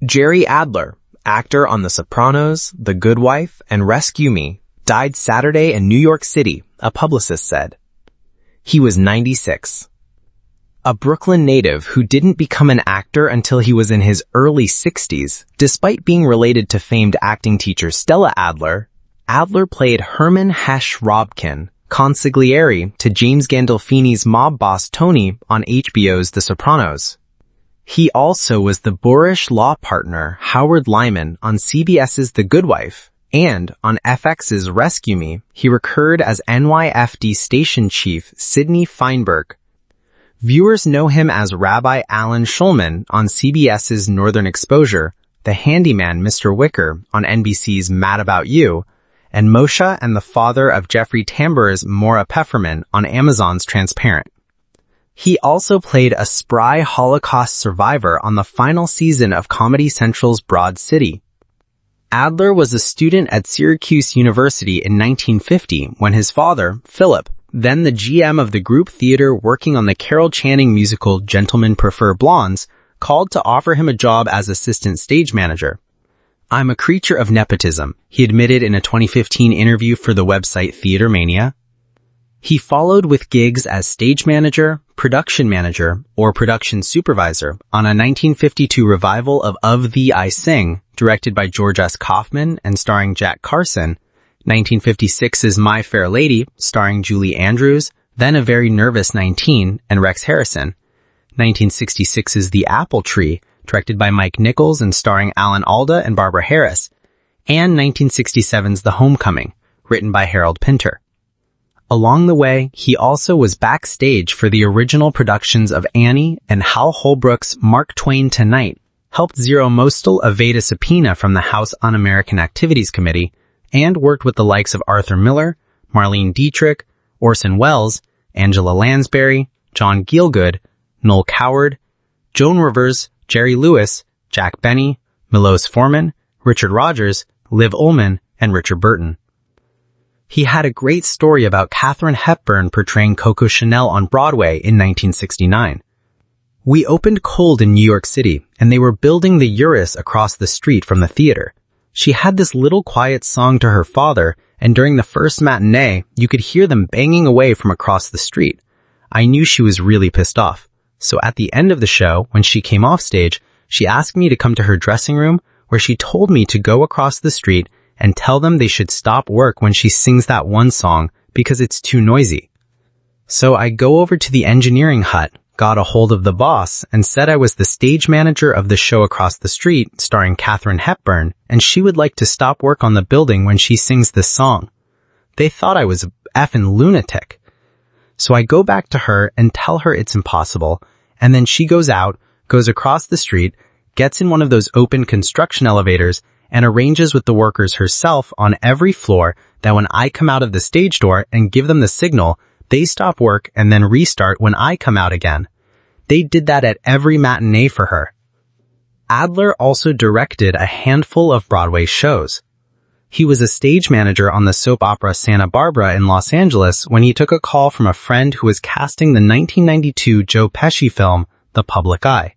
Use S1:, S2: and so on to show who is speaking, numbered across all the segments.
S1: Jerry Adler, actor on The Sopranos, The Good Wife, and Rescue Me, died Saturday in New York City, a publicist said. He was 96. A Brooklyn native who didn't become an actor until he was in his early 60s, despite being related to famed acting teacher Stella Adler, Adler played Herman Hesh Robkin, consigliere to James Gandolfini's mob boss Tony on HBO's The Sopranos. He also was the boorish law partner Howard Lyman on CBS's The Good Wife, and on FX's Rescue Me, he recurred as NYFD station chief Sidney Feinberg. Viewers know him as Rabbi Alan Shulman on CBS's Northern Exposure, the handyman Mr. Wicker on NBC's Mad About You, and Moshe and the father of Jeffrey Tambor's Maura Pefferman on Amazon's Transparent. He also played a spry Holocaust survivor on the final season of Comedy Central's Broad City. Adler was a student at Syracuse University in 1950 when his father, Philip, then the GM of the group theater working on the Carol Channing musical Gentlemen Prefer Blondes, called to offer him a job as assistant stage manager. "I'm a creature of nepotism," he admitted in a 2015 interview for the website Theater Mania. He followed with gigs as stage manager, production manager, or production supervisor on a 1952 revival of Thee I Sing, directed by George S. Kaufman and starring Jack Carson, 1956's My Fair Lady, starring Julie Andrews, then A Very Nervous 19, and Rex Harrison, 1966's The Apple Tree, directed by Mike Nichols and starring Alan Alda and Barbara Harris, and 1967's The Homecoming, written by Harold Pinter. Along the way, he also was backstage for the original productions of Annie, and Hal Holbrook's Mark Twain Tonight, helped Zero Mostel evade a subpoena from the House Un-American Activities Committee, and worked with the likes of Arthur Miller, Marlene Dietrich, Orson Welles, Angela Lansbury, John Gielgud, Noel Coward, Joan Rivers, Jerry Lewis, Jack Benny, Milos Forman, Richard Rogers, Liv Ullmann, and Richard Burton. He had a great story about Katharine Hepburn portraying Coco Chanel on Broadway in 1969. "We opened cold in New York City, and they were building the Urus across the street from the theater. She had this little quiet song to her father, and during the first matinee, you could hear them banging away from across the street. I knew she was really pissed off. So at the end of the show, when she came off stage, she asked me to come to her dressing room, where she told me to go across the street and tell them they should stop work when she sings that one song because it's too noisy. So I go over to the engineering hut, got a hold of the boss, and said I was the stage manager of the show across the street starring Katharine Hepburn, and she would like to stop work on the building when she sings this song. They thought I was a effing lunatic. So I go back to her and tell her it's impossible, and then she goes out, goes across the street, gets in one of those open construction elevators, and arranges with the workers herself on every floor that when I come out of the stage door and give them the signal, they stop work and then restart when I come out again. They did that at every matinee for her." Adler also directed a handful of Broadway shows. He was a stage manager on the soap opera Santa Barbara in Los Angeles when he took a call from a friend who was casting the 1992 Joe Pesci film, The Public Eye.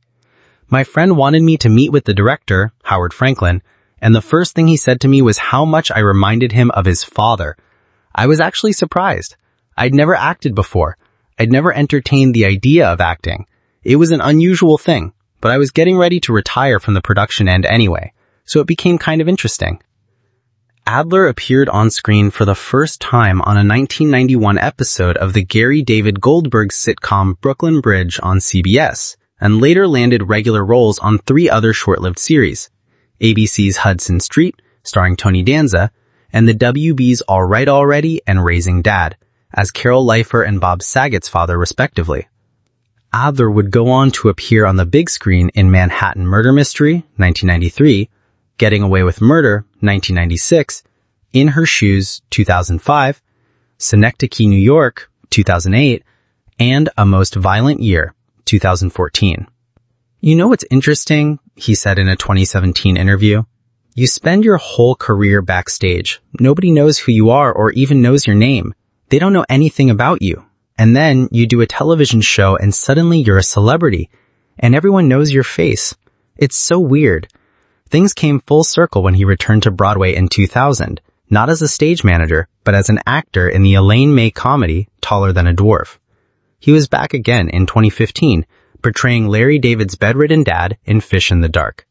S1: "My friend wanted me to meet with the director, Howard Franklin, and the first thing he said to me was how much I reminded him of his father. I was actually surprised. I'd never acted before. I'd never entertained the idea of acting. It was an unusual thing, but I was getting ready to retire from the production end anyway, so it became kind of interesting." Adler appeared on screen for the first time on a 1991 episode of the Gary David Goldberg sitcom Brooklyn Bridge on CBS, and later landed regular roles on 3 other short-lived series: ABC's Hudson Street, starring Tony Danza, and the WB's All Right Already and Raising Dad, as Carol Leifer and Bob Saget's father, respectively. Adler would go on to appear on the big screen in Manhattan Murder Mystery, 1993, Getting Away with Murder, 1996, In Her Shoes, 2005, Synecdoche, New York, 2008, and A Most Violent Year, 2014. "You know what's interesting?" he said in a 2017 interview. "You spend your whole career backstage. Nobody knows who you are or even knows your name. They don't know anything about you. And then you do a television show and suddenly you're a celebrity, and everyone knows your face. It's so weird. Things came full circle when he returned to Broadway in 2000, not as a stage manager, but as an actor in the Elaine May comedy Taller Than a Dwarf. He was back again in 2015, portraying Larry David's bedridden dad in Fish in the Dark.